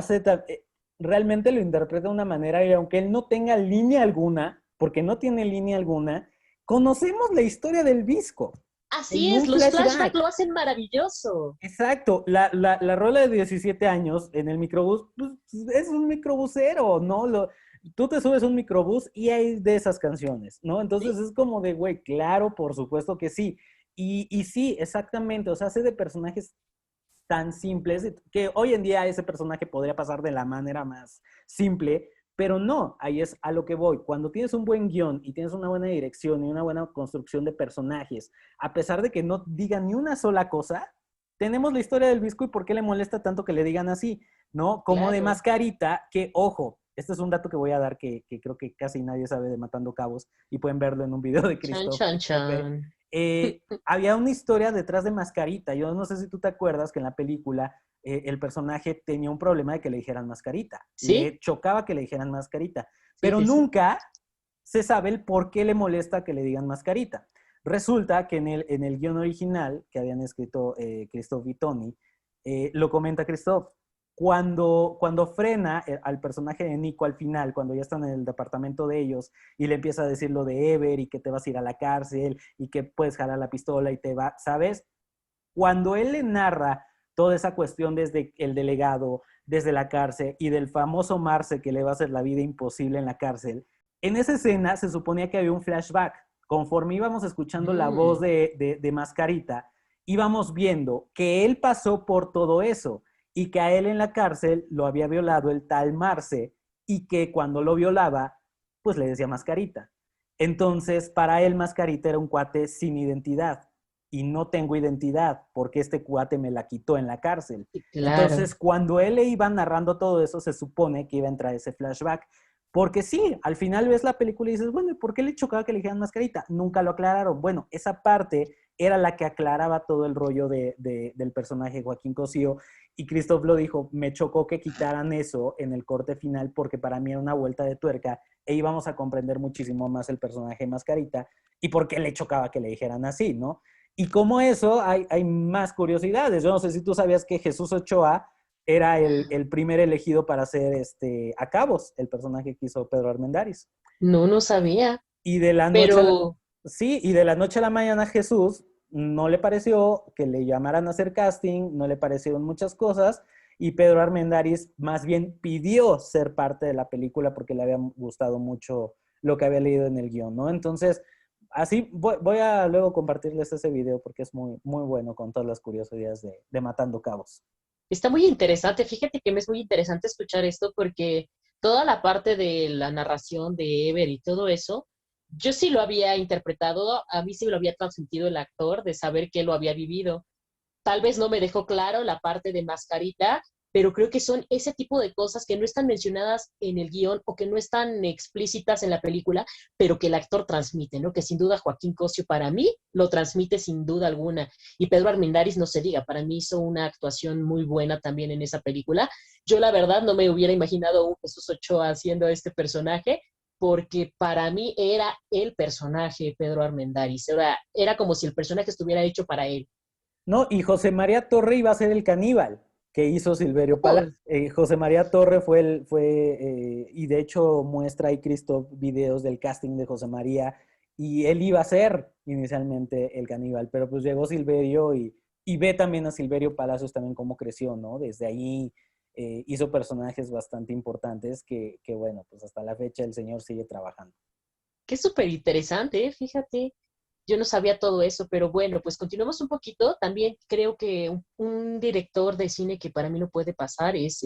realmente lo interpreta de una manera, y aunque él no tenga línea alguna, porque no tiene línea alguna, conocemos la historia del Visco así en es, un los flashbacks flashback. lo hacen maravilloso. Exacto, la rola de 17 años en el microbús, pues, es un microbusero, ¿no? Tú te subes a un microbús y hay de esas canciones, ¿no? Entonces ¿Sí? es como de, güey, claro, por supuesto que sí. Y sí, exactamente, o sea, hace de personajes tan simples que hoy en día ese personaje podría pasar de la manera más simple, Pero no, ahí es a lo que voy. Cuando tienes un buen guión y tienes una buena dirección y una buena construcción de personajes, a pesar de que no digan ni una sola cosa, tenemos la historia del Visco y por qué le molesta tanto que le digan así, ¿no? Como de Claro. Mascarita, que, ojo, este es un dato que voy a dar que creo que casi nadie sabe de Matando Cabos y pueden verlo en un video de Chan, Christoph chan, XP. chan. Había una historia detrás de Mascarita. Yo no sé si tú te acuerdas que en la película el personaje tenía un problema de que le dijeran Mascarita. ¿Sí? Le chocaba que le dijeran Mascarita. Sí, Pero sí, sí. nunca se sabe el por qué le molesta que le digan Mascarita. Resulta que en el guión original que habían escrito Christoph y Tony, lo comenta Christoph. Cuando frena al personaje de Nico al final, cuando ya están en el departamento de ellos y le empieza a decir lo de Ever y que te vas a ir a la cárcel y que puedes jalar la pistola y te va, ¿sabes? Cuando él le narra toda esa cuestión desde el delegado, desde la cárcel y del famoso Marce que le va a hacer la vida imposible en la cárcel, en esa escena se suponía que había un flashback. Conforme íbamos escuchando la voz Mm. de Mascarita, íbamos viendo que él pasó por todo eso y que a él en la cárcel lo había violado el tal Marce y que cuando lo violaba, pues le decía Mascarita. Entonces, para él Mascarita era un cuate sin identidad y no tengo identidad porque este cuate me la quitó en la cárcel. Sí, claro. Entonces, cuando él le iba narrando todo eso, se supone que iba a entrar ese flashback. Porque sí, al final ves la película y dices, bueno, ¿y por qué le chocaba que le dijeran Mascarita? Nunca lo aclararon. Bueno, esa parte era la que aclaraba todo el rollo del personaje Joaquín Cosío. Y Christoph lo dijo, me chocó que quitaran eso en el corte final porque para mí era una vuelta de tuerca e íbamos a comprender muchísimo más el personaje Mascarita y por qué le chocaba que le dijeran así, ¿no? Y como eso, hay más curiosidades. Yo no sé si tú sabías que Jesús Ochoa era el primer elegido para hacer Acabos, el personaje que hizo Pedro Armendáriz. No, no sabía. Y de la noche a la, Pero sí, y de la noche a la mañana Jesús no le pareció que le llamaran a hacer casting, no le parecieron muchas cosas, y Pedro Armendáriz más bien pidió ser parte de la película porque le había gustado mucho lo que había leído en el guión, ¿no? Entonces, así voy a luego compartirles ese video porque es muy, muy bueno con todas las curiosidades de Matando Cabos. está muy interesante. Fíjate que me es muy interesante escuchar esto porque toda la parte de la narración de Ever y todo eso, yo sí lo había interpretado, a mí sí me lo había transmitido el actor de saber que lo había vivido. Tal vez no me dejó claro la parte de Mascarita, pero creo que son ese tipo de cosas que no están mencionadas en el guión o que no están explícitas en la película, pero que el actor transmite, ¿no? Que sin duda Joaquín Cosio para mí lo transmite sin duda alguna. Y Pedro Armendáriz, no se diga, para mí hizo una actuación muy buena también en esa película. Yo la verdad no me hubiera imaginado un Jesús Ochoa haciendo este personaje, porque para mí era el personaje Pedro Armendáriz, era como si el personaje estuviera hecho para él. No, y José María Torre iba a ser el caníbal que hizo Silverio Palacio. Oh, José María Torre y de hecho muestra ahí Cristo videos del casting de José María, y él iba a ser inicialmente el caníbal, pero pues llegó Silverio y ve también a Silverio Palacios también cómo creció, ¿no? Desde ahí hizo personajes bastante importantes que, bueno, pues hasta la fecha el señor sigue trabajando. qué súper interesante, fíjate. Yo no sabía todo eso, pero bueno, pues continuamos un poquito. También creo que un director de cine que para mí no puede pasar es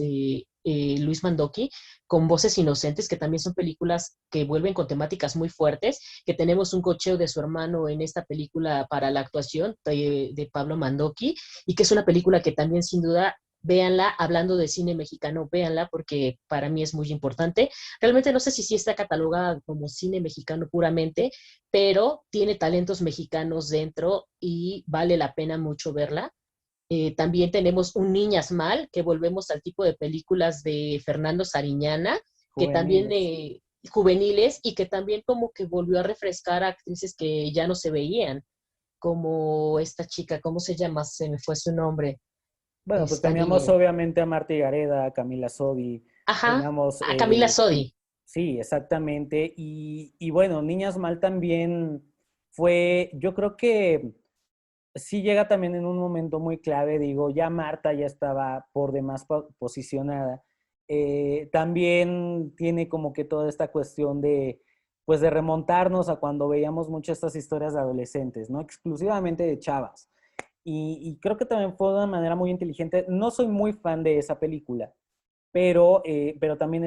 Luis Mandoki, con Voces Inocentes, que también son películas que vuelven con temáticas muy fuertes, que tenemos un cocheo de su hermano en esta película para la actuación de Pablo Mandoki, y que es una película que también sin duda véanla, hablando de cine mexicano, véanla porque para mí es muy importante. Realmente no sé si sí está catalogada como cine mexicano puramente, pero tiene talentos mexicanos dentro y vale la pena mucho verla. También tenemos Un Niñas Mal, que volvemos al tipo de películas de Fernando Sariñana, que también Juveniles. juveniles y que también como que volvió a refrescar a actrices que ya no se veían, como esta chica, ¿cómo se llama? Se me fue su nombre. Bueno, pues Esta teníamos niña. obviamente a Marta Gareda, a Camila Sodi, Ajá, teníamos, a Camila Sodi. sí, exactamente, y bueno, Niñas Mal también fue, yo creo que sí llega también en un momento muy clave, digo, ya Marta ya estaba por demás posicionada. También tiene como que toda esta cuestión de, pues de remontarnos a cuando veíamos muchas estas historias de adolescentes, ¿no? Exclusivamente de chavas. Y creo que también fue de una manera muy inteligente. No soy muy fan de esa película, pero también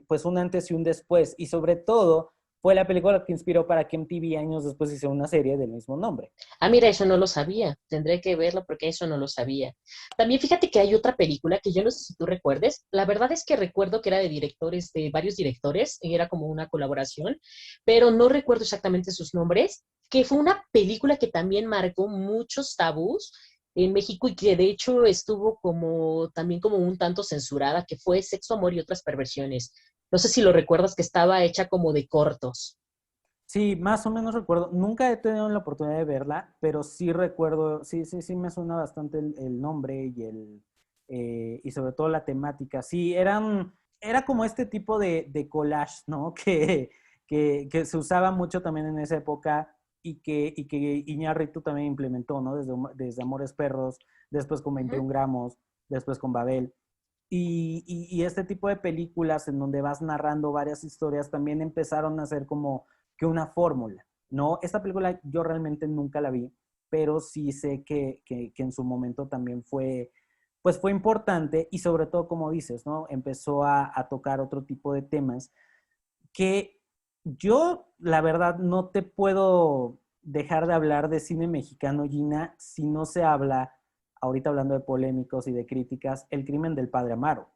pues un antes y un después. Y sobre todo, fue la película que inspiró para que MTV años después hizo una serie del mismo nombre. Ah, mira, eso no lo sabía. Tendré que verlo porque eso no lo sabía. También fíjate que hay otra película que yo no sé si tú recuerdes. La verdad es que recuerdo que era de directores, de varios directores, y era como una colaboración, pero no recuerdo exactamente sus nombres, que fue una película que también marcó muchos tabús en México y que de hecho estuvo como también como un tanto censurada, que fue Sexo, Amor y otras perversiones. No sé si lo recuerdas, que estaba hecha como de cortos. Sí, más o menos recuerdo. Nunca he tenido la oportunidad de verla, pero sí recuerdo, sí me suena bastante el nombre y sobre todo la temática. Sí, era como este tipo de collage, ¿no? Que se usaba mucho también en esa época y que Iñárritu también implementó, ¿no? Desde Amores Perros, después con Ujú. 21 gramos, después con Babel. Y este tipo de películas en donde vas narrando varias historias también empezaron a ser como que una fórmula, ¿no? Esta película yo realmente nunca la vi, pero sí sé que en su momento también pues fue importante y sobre todo, como dices, ¿no? Empezó a tocar otro tipo de temas que yo, la verdad, no te puedo dejar de hablar de cine mexicano, Gina, si no se habla, ahorita hablando de polémicos y de críticas, el crimen del padre Amaro.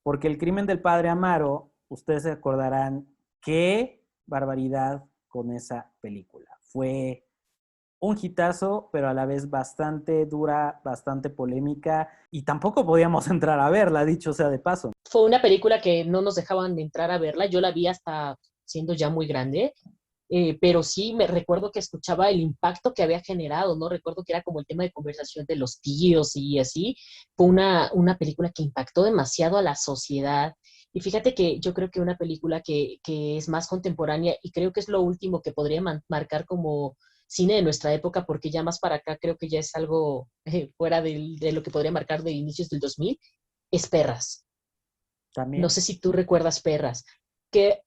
Porque el crimen del padre Amaro, ustedes se acordarán qué barbaridad con esa película. Fue un hitazo, pero a la vez bastante dura, bastante polémica, y tampoco podíamos entrar a verla, dicho sea de paso. Fue una película que no nos dejaban entrar a verla. Yo la vi hasta siendo ya muy grande, pero sí me recuerdo que escuchaba el impacto que había generado, ¿no? Recuerdo que era como el tema de conversación de los tíos y así. Fue una película que impactó demasiado a la sociedad. Y fíjate que yo creo que una película que es más contemporánea y creo que es lo último que podría marcar como cine de nuestra época, porque ya más para acá creo que ya es algo fuera de lo que podría marcar de inicios del 2000, es Perras. No También. sé si tú recuerdas Perras, que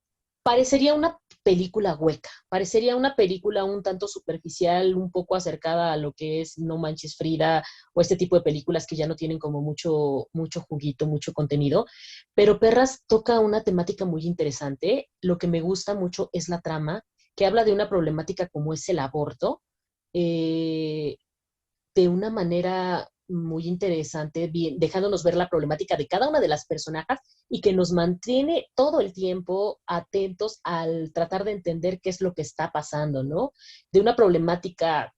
parecería una película hueca, parecería una película un tanto superficial, un poco acercada a lo que es No Manches Frida o este tipo de películas que ya no tienen como mucho juguito, mucho contenido, pero Perras toca una temática muy interesante. Lo que me gusta mucho es la trama, que habla de una problemática como es el aborto, eh, de una manera muy interesante, bien, dejándonos ver la problemática de cada una de las personajes y que nos mantiene todo el tiempo atentos al tratar de entender qué es lo que está pasando, ¿no? De una problemática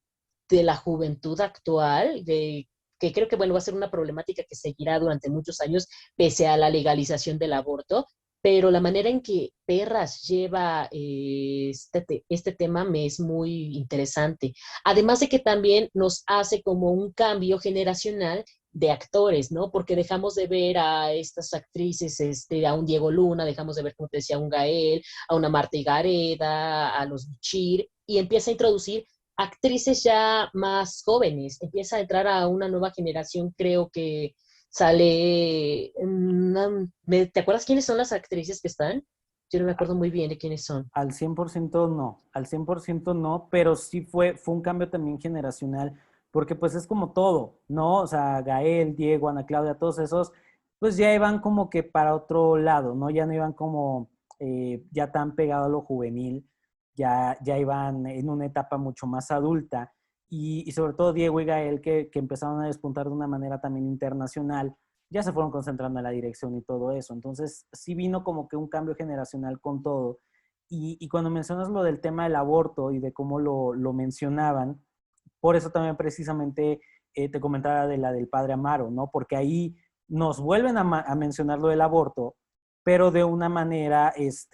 de la juventud actual, de que creo que bueno, va a ser una problemática que seguirá durante muchos años pese a la legalización del aborto, pero la manera en que Perras lleva este tema me es muy interesante. Además de que también nos hace como un cambio generacional de actores, ¿no? Porque dejamos de ver a estas actrices, a un Diego Luna, dejamos de ver, como te decía, a un Gael, a una Marta Higareda, a los Bichir, y empieza a introducir actrices ya más jóvenes, empieza a entrar a una nueva generación, creo que sale, ¿te acuerdas quiénes son las actrices que están? Yo no me acuerdo muy bien de quiénes son. Al 100% no, al 100% no, pero sí fue un cambio también generacional, porque pues es como todo, ¿no? O sea, Gael, Diego, Ana Claudia, todos esos, pues ya iban como que para otro lado, ¿no? Ya no iban como ya tan pegado a lo juvenil, ya iban en una etapa mucho más adulta, y sobre todo Diego y Gael que empezaron a despuntar de una manera también internacional, ya se fueron concentrando en la dirección y todo eso. Entonces, sí vino como que un cambio generacional con todo. Y cuando mencionas lo del tema del aborto y de cómo lo mencionaban, por eso también precisamente te comentaba de la del padre Amaro, ¿no? Porque ahí nos vuelven a mencionar lo del aborto, pero de una manera, pues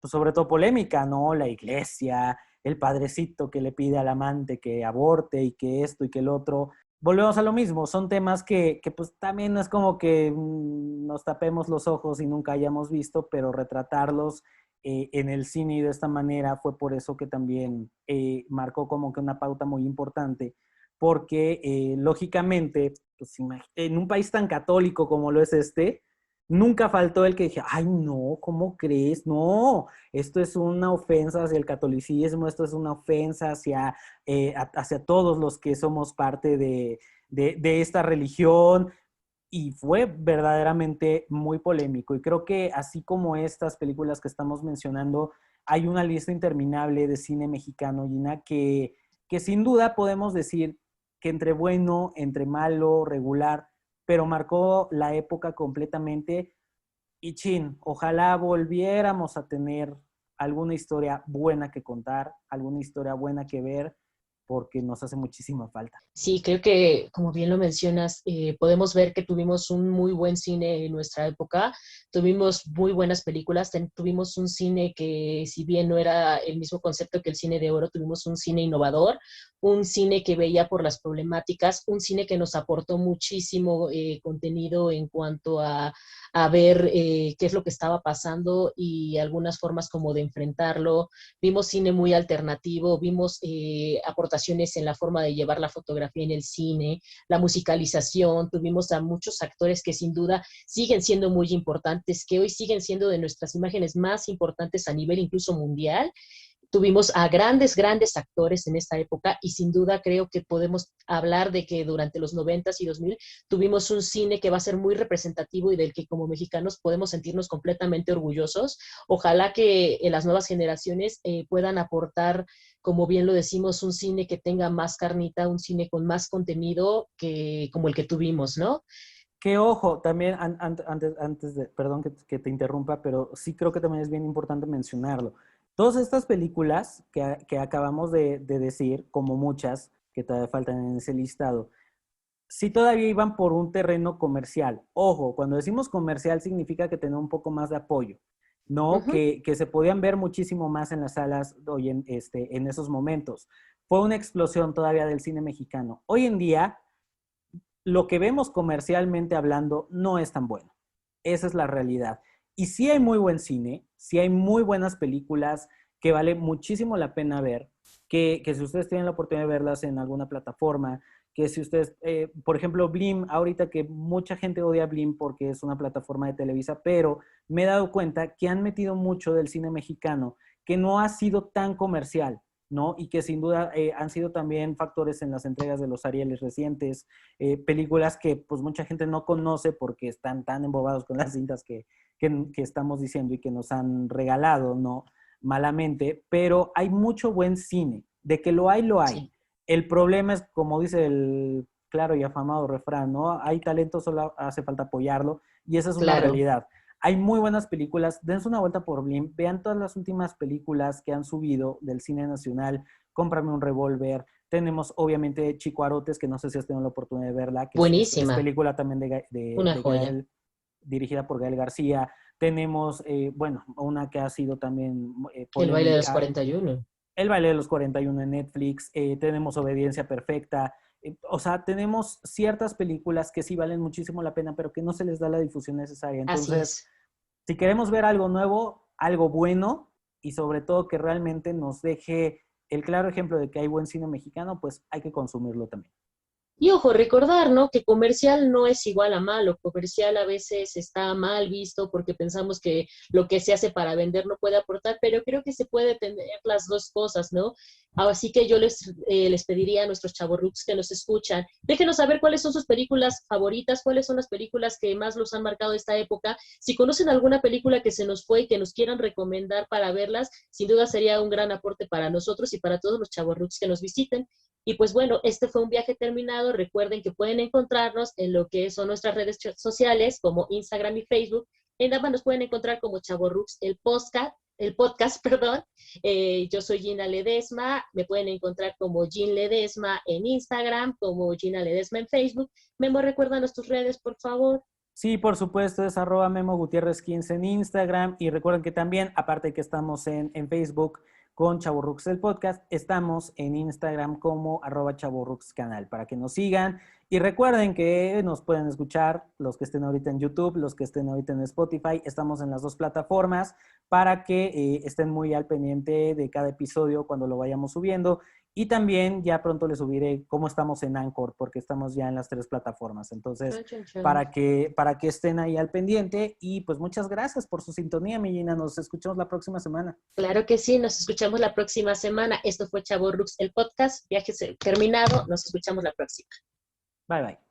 sobre todo polémica, ¿no? La iglesia, el padrecito que le pide al amante que aborte y que esto y que el otro. Volvemos a lo mismo, son temas que pues también no es como que nos tapemos los ojos y nunca hayamos visto, pero retratarlos en el cine y de esta manera fue por eso que también marcó como que una pauta muy importante, porque lógicamente, pues, en un país tan católico como lo es nunca faltó el que dije, ay no, ¿cómo crees? No, esto es una ofensa hacia el catolicismo, esto es una ofensa hacia todos los que somos parte de esta religión. y fue verdaderamente muy polémico. Y creo que así como estas películas que estamos mencionando, hay una lista interminable de cine mexicano, Gina, que sin duda podemos decir que entre bueno, entre malo, regular, pero marcó la época completamente. Y chin, ojalá volviéramos a tener alguna historia buena que contar, alguna historia buena que ver, porque nos hace muchísima falta. Sí, creo que, como bien lo mencionas, podemos ver que tuvimos un muy buen cine en nuestra época, tuvimos muy buenas películas, tuvimos un cine que, si bien no era el mismo concepto que el cine de oro, tuvimos un cine innovador, un cine que veía por las problemáticas, un cine que nos aportó muchísimo contenido en cuanto a ver qué es lo que estaba pasando y algunas formas como de enfrentarlo. Vimos cine muy alternativo, vimos aportaciones en la forma de llevar la fotografía en el cine, la musicalización, tuvimos a muchos actores que sin duda siguen siendo muy importantes, que hoy siguen siendo de nuestras imágenes más importantes a nivel incluso mundial. Tuvimos a grandes, grandes actores en esta época y sin duda creo que podemos hablar de que durante los 90s y 2000 tuvimos un cine que va a ser muy representativo y del que como mexicanos podemos sentirnos completamente orgullosos. Ojalá que en las nuevas generaciones puedan aportar, como bien lo decimos, un cine que tenga más carnita, un cine con más contenido que como el que tuvimos, ¿no? Que ojo, también antes de, perdón que te interrumpa, pero sí creo que también es bien importante mencionarlo. Todas estas películas que acabamos de decir, como muchas que todavía faltan en ese listado, sí todavía iban por un terreno comercial. Ojo, cuando decimos comercial significa que tenía un poco más de apoyo, ¿no? Uh-huh. Que se podían ver muchísimo más en las salas hoy en esos momentos. Fue una explosión todavía del cine mexicano. Hoy en día, lo que vemos comercialmente hablando no es tan bueno. Esa es la realidad. Y sí hay muy buen cine, sí hay muy buenas películas que vale muchísimo la pena ver, que si ustedes tienen la oportunidad de verlas en alguna plataforma, que si ustedes, por ejemplo, Blim, ahorita que mucha gente odia Blim porque es una plataforma de Televisa, pero me he dado cuenta que han metido mucho del cine mexicano, que no ha sido tan comercial, ¿no? Y que sin duda han sido también factores en las entregas de los Arieles recientes, películas que pues mucha gente no conoce porque están tan embobados con las cintas que estamos diciendo y que nos han regalado, ¿no? Malamente, pero hay mucho buen cine, de que lo hay, lo hay. Sí. El problema es, como dice el claro y afamado refrán, ¿no? Hay talento, solo hace falta apoyarlo, y esa es una Claro. realidad. Hay muy buenas películas, dense una vuelta por Blim, vean todas las últimas películas que han subido del cine nacional, Cómprame un revólver, tenemos obviamente Chico Arotes, que no sé si has tenido la oportunidad de verla, que es Buenísima, película también una de joya. Gael, dirigida por Gael García. Tenemos, bueno, una que ha sido también El baile de los polémica, 41. El baile de los 41 en Netflix, tenemos Obediencia Perfecta, o sea, tenemos ciertas películas que sí valen muchísimo la pena, pero que no se les da la difusión necesaria. Así Entonces, es. si queremos ver algo nuevo, algo bueno, y sobre todo que realmente nos deje el claro ejemplo de que hay buen cine mexicano, pues hay que consumirlo también. Y ojo, recordar, ¿no? Que comercial no es igual a malo. Comercial a veces está mal visto porque pensamos que lo que se hace para vender no puede aportar, pero creo que se puede tener las dos cosas, ¿no? Así que yo les pediría a nuestros chavorrucos que nos escuchan, déjenos saber cuáles son sus películas favoritas, cuáles son las películas que más los han marcado esta época. Si conocen alguna película que se nos fue y que nos quieran recomendar para verlas, sin duda sería un gran aporte para nosotros y para todos los chavorrucos que nos visiten. Y pues bueno, este fue un viaje terminado. Recuerden que pueden encontrarnos en lo que son nuestras redes sociales como Instagram y Facebook. En ambas nos pueden encontrar como Chavorrucks, el podcast, perdón. Yo soy Gina Ledesma. Me pueden encontrar como Gin Ledesma en Instagram, como Gina Ledesma en Facebook. Memo, recuérdanos tus redes, por favor. Sí, por supuesto, es @Memo Gutiérrez 15 en Instagram. Y recuerden que también, aparte de que estamos en Facebook con Chavorrucks el podcast, estamos en Instagram como @Chavorrucks canal para que nos sigan. Y recuerden que nos pueden escuchar los que estén ahorita en YouTube, los que estén ahorita en Spotify. Estamos en las dos plataformas para que estén muy al pendiente de cada episodio cuando lo vayamos subiendo. Y también ya pronto les subiré cómo estamos en Anchor, porque estamos ya en las 3 plataformas. Entonces, Chon, chon, chon. para que estén ahí al pendiente. Y pues muchas gracias por su sintonía, mi Gina. Nos escuchamos la próxima semana. Claro que sí, nos escuchamos la próxima semana. Esto fue Chavorrucks, el podcast. Viaje terminado, nos escuchamos la próxima. Bye, bye.